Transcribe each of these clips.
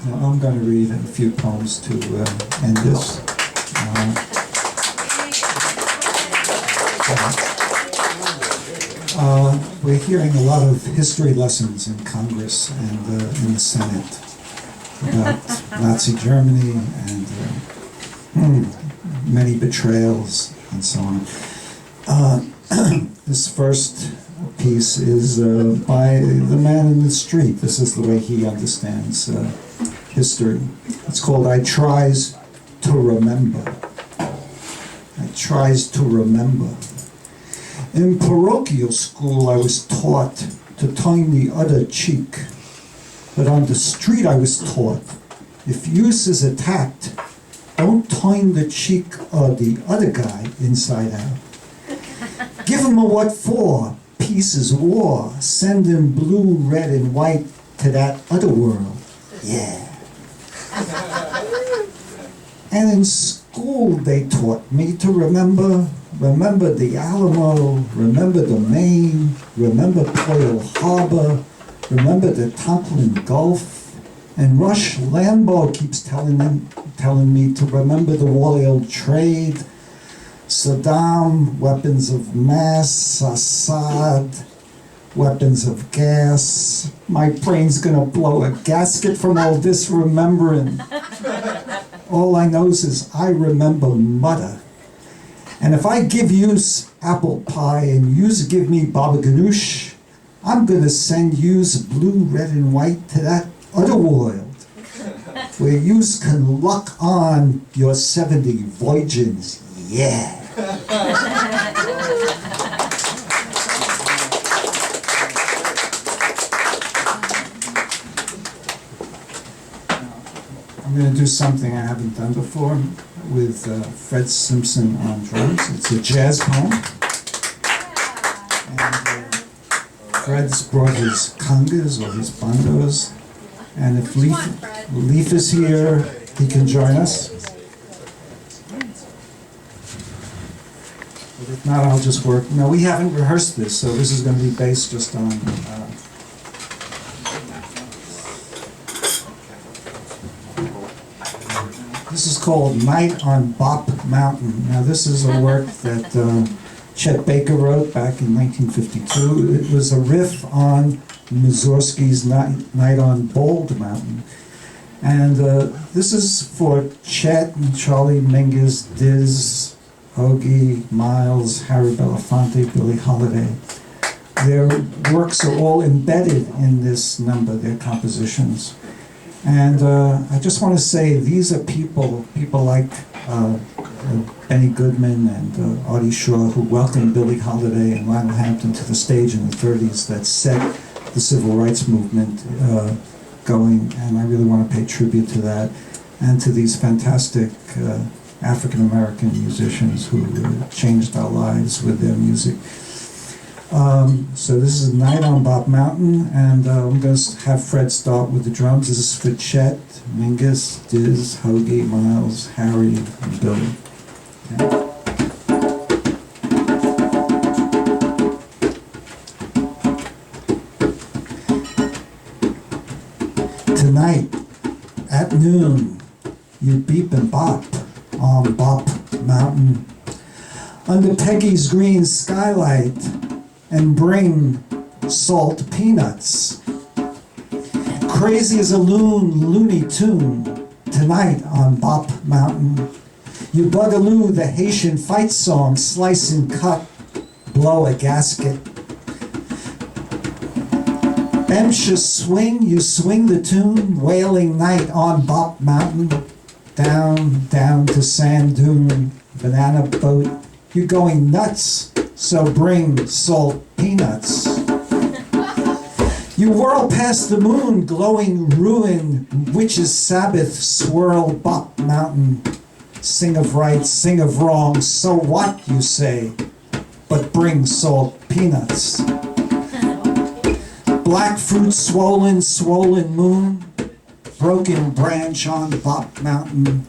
Now, I'm going to read a few poems to end this. We're hearing a lot of history lessons in Congress and in the Senate about Nazi Germany and many betrayals and so on. This first piece is by the man in the street. This is the way he understands history. It's called I Tries to Remember. I tries to remember. In parochial school, I was taught to turn the other cheek. But on the street, I was taught, if use is attacked, don't turn the cheek of the other guy inside out. Give him a what for? Peace is war. Send him blue, red, and white to that other world. Yeah. And in school, they taught me to remember the Alamo, remember the Maine, remember Quail Harbor, remember the Tonkin Gulf, and Rush Limbaugh keeps telling me to remember the oil trade, Saddam, weapons of mass, Assad, weapons of gas. My brain's gonna blow a gasket from all this remembering. All I know is I remember mutter. And if I give yous apple pie and yous give me baba ganoush, I'm gonna send yous blue, red, and white to that other world, where yous can luck on your 70 virgins. Yeah. I'm going to do something I haven't done before with Fred Simpson on drums. It's a jazz poem. And Fred's brought his congas or his bongos. And if Leaf is here, he can join us. But if not, I'll just work. No, we haven't rehearsed this, so this is going to be based just on... This is called Night on Bop Mountain. Now this is a work that Chet Baker wrote back in 1952. It was a riff on Mussorgsky's Night on Bald Mountain. And this is for Chet and Charlie Mingus, Diz, Hoagie, Miles, Harry Belafonte, Billie Holiday. Their works are all embedded in this number, their compositions. And I just want to say these are people like Benny Goodman and Artie Shaw, who welcomed Billie Holiday and Lionel Hampton to the stage in the 30s, that set the civil rights movement going. And I really want to pay tribute to that and to these fantastic African-American musicians who changed our lives with their music. So this is Night on Bop Mountain, and I'm going to have Fred start with the drums. This is for Chet, Mingus, Diz, Hoagie, Miles, Harry, and Billy. Okay. Tonight, at noon, you beep and bop on Bop Mountain under Peggy's green skylight, and bring salt peanuts. Crazy as a Looney Tune tonight on Bop Mountain. You bugaloo the Haitian fight song, slice and cut, blow a gasket. Bemsha swing, you swing the tune, wailing night on Bop Mountain. Down to sand dune, banana boat. You're going nuts. So bring salt peanuts. You whirl past the moon, glowing ruin, witches' Sabbath, swirl Bop Mountain. Sing of right, sing of wrong, so what, you say, but bring salt peanuts. Black fruit swollen moon, broken branch on Bop Mountain,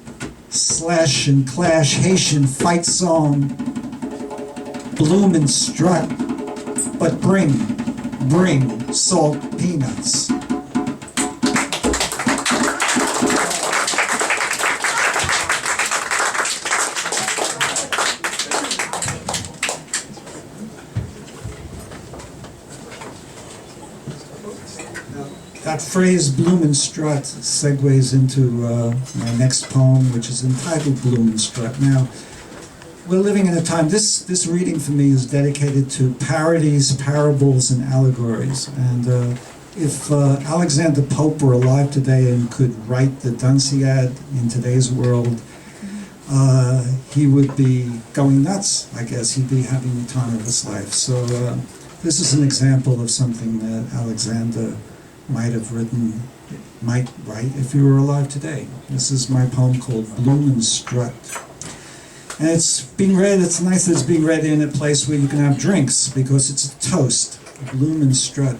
slash and clash Haitian fight song, bloom and strut, but bring salt peanuts. That phrase, bloom and strut, segues into my next poem, which is entitled Bloom and Strut. Now, we're living in a time, this reading for me is dedicated to parodies, parables, and allegories. And if Alexander Pope were alive today and could write the Dunciad in today's world, he would be going nuts, I guess. He'd be having the time of his life. So this is an example of something that Alexander might have written, might write if he were alive today. This is my poem called Bloom and Strut. And it's being read, it's nice that it's being read in a place where you can have drinks, because it's a toast, bloom and strut.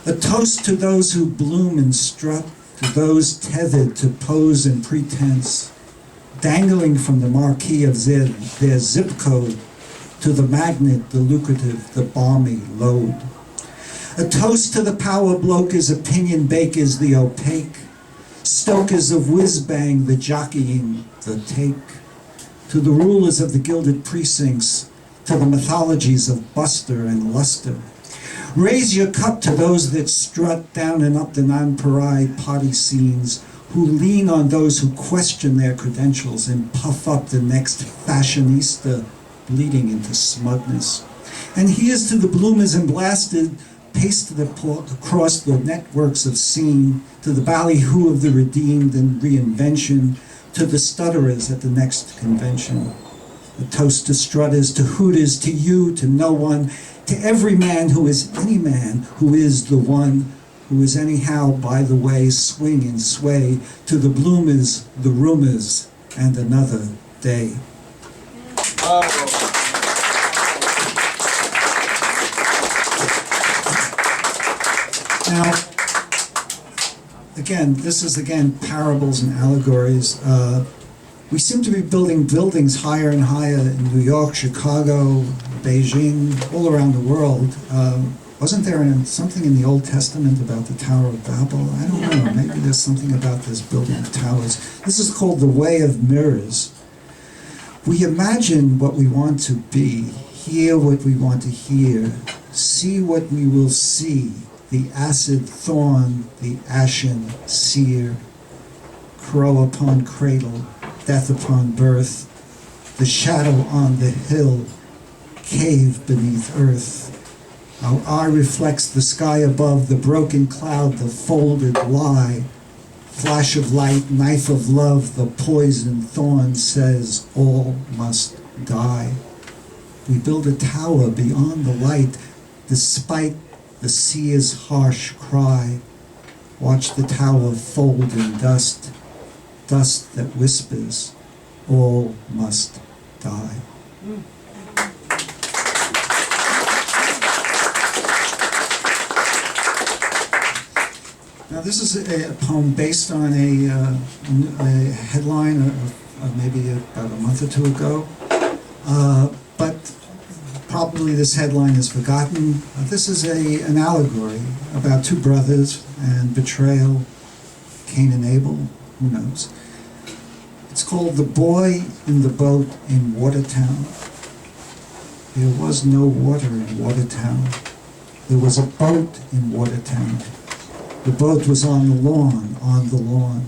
A toast to those who bloom and strut, to those tethered to pose and pretense, dangling from the marquee of their zip code, to the magnet, the lucrative, the balmy load. A toast to the power blokers, opinion bakers, the opaque, stokers of whiz-bang, the jockeying, the take, to the rulers of the gilded precincts, to the mythologies of Buster and Luster. Raise your cup to those that strut down and up the non-parade party scenes, who lean on those who question their credentials and puff up the next fashionista, bleeding into smugness. And here's to the bloomers and blasted, pasted across the networks of scene, to the ballyhoo of the redeemed and reinvention, to the stutterers at the next convention. A toast to strutters, to hooters, to you, to no one, to every man who is any man, who is the one, who is anyhow by the way, swing and sway, to the bloomers, the rumors, and another day. Now, again, this is parables and allegories. We seem to be building buildings higher and higher in New York, Chicago, Beijing, all around the world. Wasn't there something in the Old Testament about the Tower of Babel? I don't know. Maybe there's something about this building of towers. This is called the Way of Mirrors. We imagine what we want to be, hear what we want to hear, see what we will see, the acid thorn, the ashen sear, crow upon cradle, death upon birth, the shadow on the hill, cave beneath earth. Our eye reflects the sky above, the broken cloud, the folded lie, flash of light, knife of love, the poison thorn says all must die. We build a tower beyond the light, despite the seer's harsh cry. Watch the tower fold in dust, dust that whispers, all must die. Now this is a poem based on a headline of maybe about a month or two ago, but probably this headline is forgotten. This is an allegory about two brothers and betrayal, Cain and Abel, who knows. It's called The Boy in the Boat in Watertown. There was no water in Watertown. There was a boat in Watertown. The boat was on the lawn, on the lawn.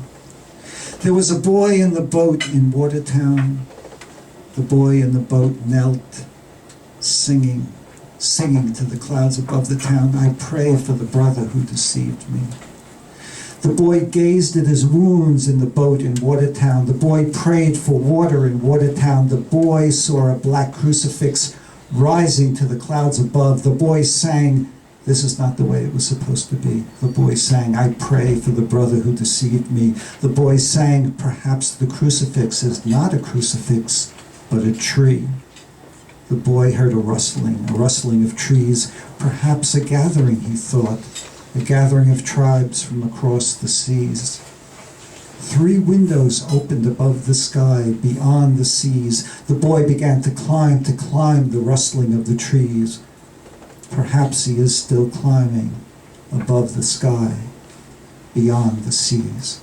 There was a boy in the boat in Watertown. The boy in the boat knelt, singing, singing to the clouds above the town, I pray for the brother who deceived me. The boy gazed at his wounds in the boat in Watertown. The boy prayed for water in Watertown. The boy saw a black crucifix rising to the clouds above. The boy sang, this is not the way it was supposed to be. The boy sang, I pray for the brother who deceived me. The boy sang, perhaps the crucifix is not a crucifix, but a tree. The boy heard a rustling of trees, perhaps a gathering, he thought, a gathering of tribes from across the seas. 3 windows opened above the sky, beyond the seas. The boy began to climb the rustling of the trees. Perhaps he is still climbing above the sky, beyond the seas.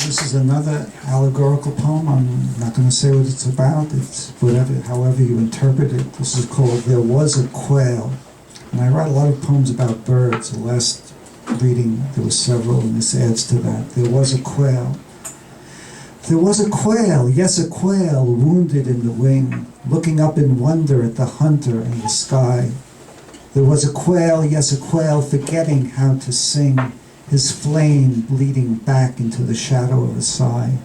This is another allegorical poem. I'm not going to say what it's about. It's whatever, however you interpret it. This is called "There Was a Quail." And I write a lot of poems about birds. The last reading, there were several, and this adds to that. There was a quail. There was a quail, yes, a quail, wounded in the wing, looking up in wonder at the hunter in the sky. There was a quail, yes, a quail, forgetting how to sing, his flame bleeding back into the shadow of a sigh.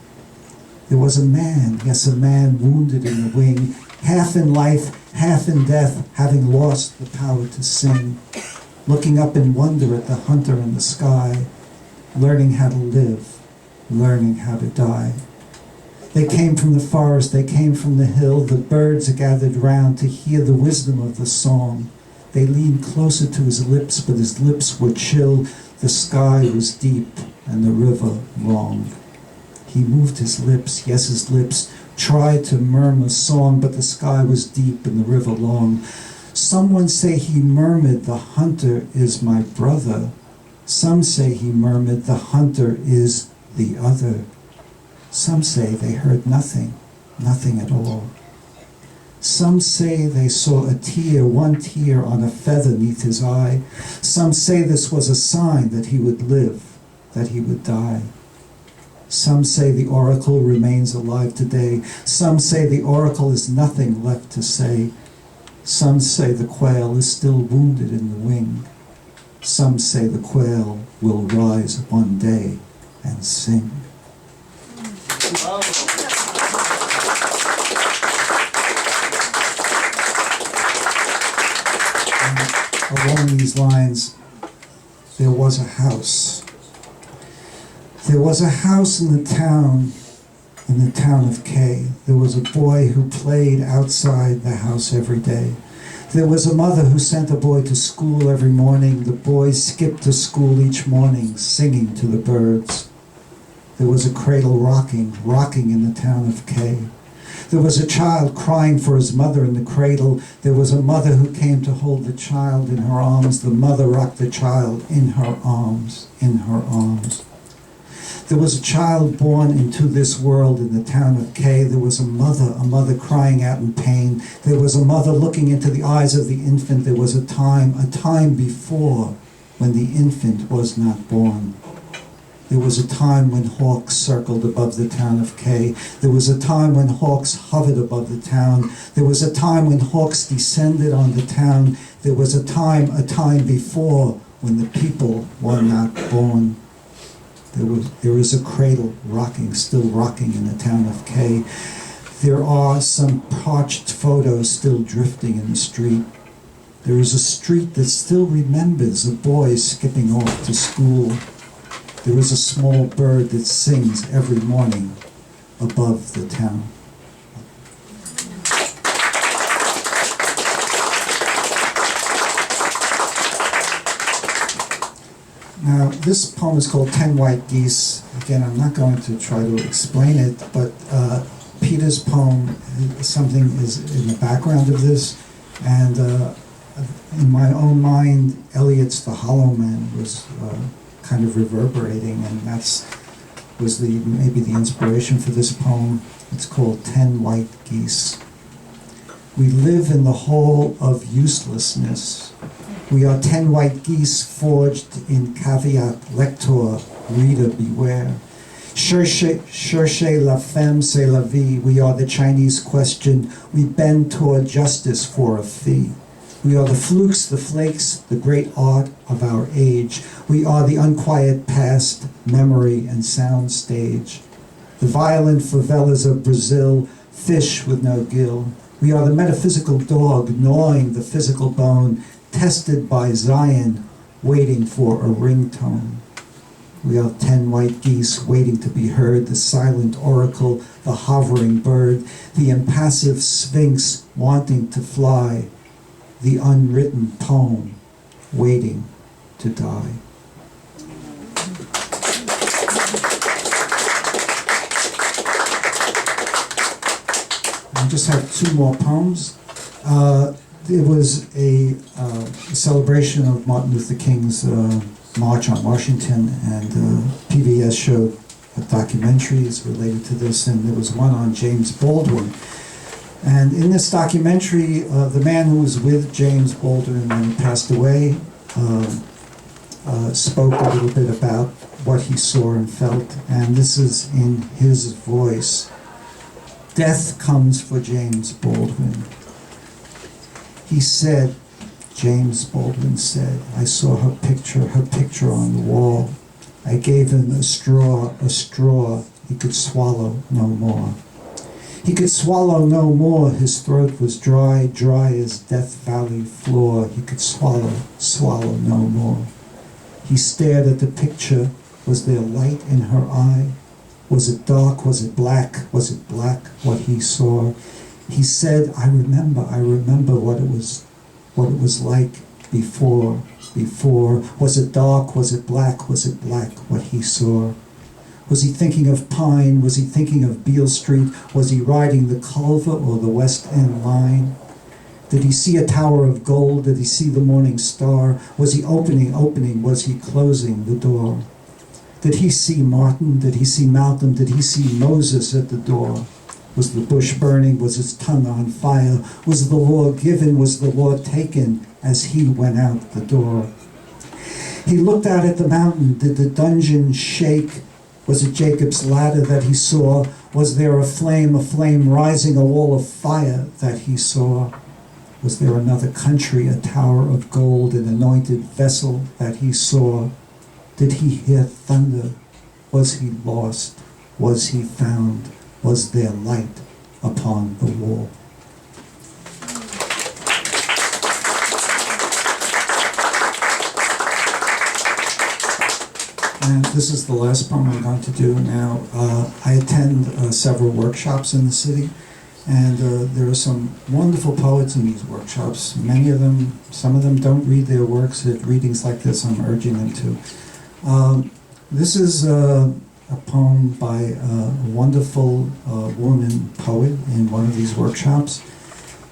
There was a man, yes, a man wounded in the wing, half in life, half in death, having lost the power to sing, looking up in wonder at the hunter in the sky, learning how to live, learning how to die. They came from the forest, they came from the hill, the birds gathered round to hear the wisdom of the song. They leaned closer to his lips, but his lips were chill, the sky was deep, and the river long. He moved his lips, yes, his lips, tried to murmur song, but the sky was deep and the river long. Someone say he murmured, the hunter is my brother. Some say he murmured, the hunter is the other. Some say they heard nothing, nothing at all. Some say they saw a tear, one tear on a feather 'neath his eye. Some say this was a sign that he would live, that he would die. Some say the oracle remains alive today. Some say the oracle is nothing left to say. Some say the quail is still wounded in the wing. Some say the quail will rise one day and sing. Along these lines, there was a house. There was a house in the town of K. There was a boy who played outside the house every day. There was a mother who sent a boy to school every morning. The boy skipped to school each morning, singing to the birds. There was a cradle rocking in the town of K. There was a child crying for his mother in the cradle. There was a mother who came to hold the child in her arms. The mother rocked the child in her arms, in her arms. There was a child born into this world in the town of K. There was a mother crying out in pain. There was a mother looking into the eyes of the infant. There was a time before when the infant was not born. There was a time when hawks circled above the town of K. There was a time when hawks hovered above the town. There was a time when hawks descended on the town. There was a time before when the people were not born. There is a cradle still rocking in the town of K. There are some parched photos still drifting in the street. There is a street that still remembers a boy skipping off to school. There is a small bird that sings every morning above the town. Now, this poem is called 10 White Geese. Again, I'm not going to try to explain it, but Peter's poem, something is in the background of this, and in my own mind, Eliot's The Hollow Man was kind of reverberating, and was maybe the inspiration for this poem. It's called 10 White Geese. We live in the hole of uselessness. We are 10 white geese forged in caveat lector, reader beware. Cherchez la femme, c'est la vie. We are the Chinese question. We bend toward justice for a fee. We are the flukes, the flakes, the great art of our age. We are the unquiet past, memory and sound stage. The violent favelas of Brazil, fish with no gill. We are the metaphysical dog gnawing the physical bone, tested by Zion, waiting for a ringtone. We are 10 white geese waiting to be heard, the silent oracle, the hovering bird, the impassive sphinx wanting to fly, the unwritten poem waiting to die. I just have two more poems. It was a celebration of Martin Luther King's March on Washington, and PBS showed documentaries related to this, and there was one on James Baldwin. And in this documentary, the man who was with James Baldwin when he passed away spoke a little bit about what he saw and felt, and this is in his voice. Death comes for James Baldwin. He said, James Baldwin said, I saw her picture on the wall. I gave him a straw, he could swallow no more. He could swallow no more, his throat was dry, dry as Death Valley floor. He could swallow no more. He stared at the picture. Was there light in her eye? Was it dark? Was it black? Was it black, what he saw? He said, I remember what it was like before. Was it dark? Was it black? Was it black, what he saw? Was he thinking of Pine? Was he thinking of Beale Street? Was he riding the Culver or the West End line? Did he see a tower of gold? Did he see the morning star? Was he opening? Was he closing the door? Did he see Martin? Did he see Malcolm? Did he see Moses at the door? Was the bush burning? Was his tongue on fire? Was the law given? Was the law taken as he went out the door? He looked out at the mountain. Did the dungeon shake? Was it Jacob's ladder that he saw? Was there a flame rising, a wall of fire that he saw? Was there another country, a tower of gold, an anointed vessel that he saw? Did he hear thunder? Was he lost? Was he found? Was there light upon the wall? And this is the last poem I'm going to do now. I attend several workshops in the city, and there are some wonderful poets in these workshops. Many of them, some of them don't read their works at readings like this. I'm urging them to. This is a poem by a wonderful woman poet in one of these workshops.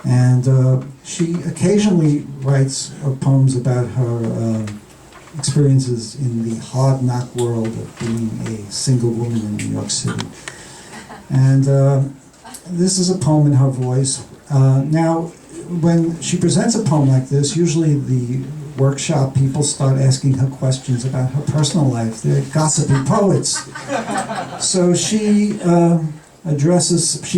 And she occasionally writes poems about her experiences in the hard knock world of being a single woman in New York City. And this is a poem in her voice. Now, when she presents a poem like this, usually the workshop people start asking her questions about her personal life. They're gossipy poets. So she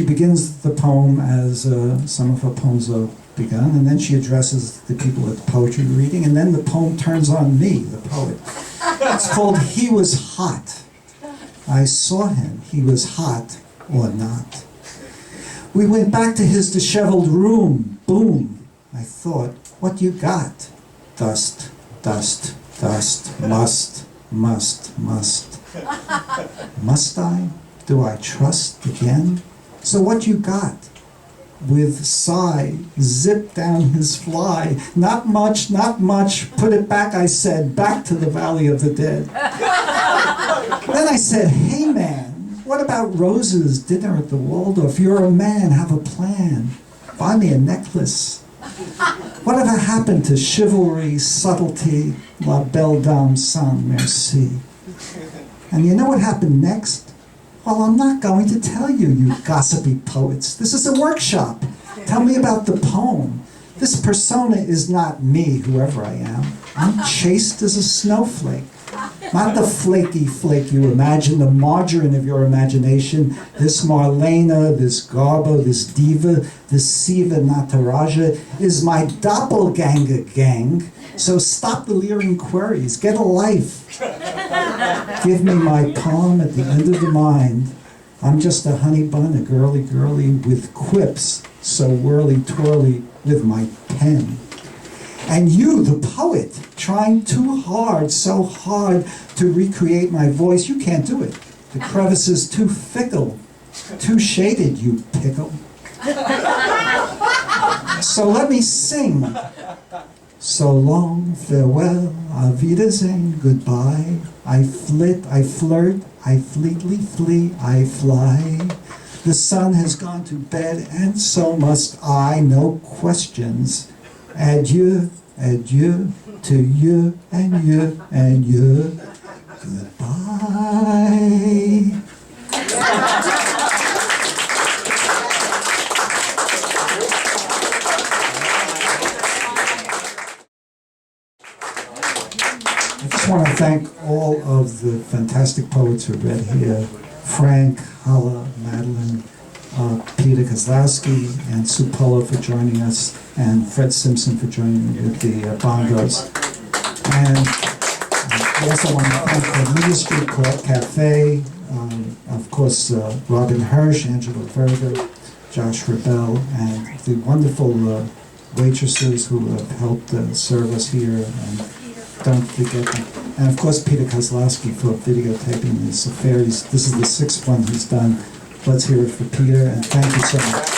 begins the poem as some of her poems are begun, and then she addresses the people at the poetry reading, and then the poem turns on me, the poet. It's called He Was Hot. I saw him, he was hot or not. We went back to his disheveled room, boom. I thought, what you got? Dust, dust, dust, must. Must I? Do I trust again? So what you got? With sigh, zip down his fly. Not much, put it back, I said, back to the valley of the dead. Then I said, hey man, what about roses, dinner at the Waldorf? You're a man, have a plan. Buy me a necklace. Whatever happened to chivalry, subtlety, la belle dame sans merci? And you know what happened next? Well, I'm not going to tell you, you gossipy poets. This is a workshop. Tell me about the poem. This persona is not me, whoever I am. I'm chaste as a snowflake. Not the flaky flake you imagine, the margarine of your imagination. This Marlena, this Garbo, this diva, this Siva Nataraja is my doppelganger gang. So stop the leering queries. Get a life. Give me my palm at the end of the mind. I'm just a honey bun, a girly with quips, so whirly-twirly with my pen. And you, the poet, trying too hard, so hard to recreate my voice, you can't do it. The crevice is too fickle, too shaded, you pickle. So let me sing. So long, farewell, auf Wiedersehen, goodbye. I flit, I flirt, I fleetly flee, I fly. The sun has gone to bed, and so must I, no questions. Adieu, adieu, to you and you and you. Goodbye. I just want to thank all of the fantastic poets who read here. Frank, Hala, Madeline, Peter Kozlowski, and Sue Polo for joining us, and Fred Simpson for joining me with the bongos. And I also want to thank the Ministry Cafe, of course, Robin Hirsch, Angela Verga, Josh Rebel, and the wonderful waitresses who have helped serve us here, and don't forget them. And of course, Peter Kozlowski for videotaping this affair. This is the 6th one he's done. Let's hear it for Peter, and thank you so much.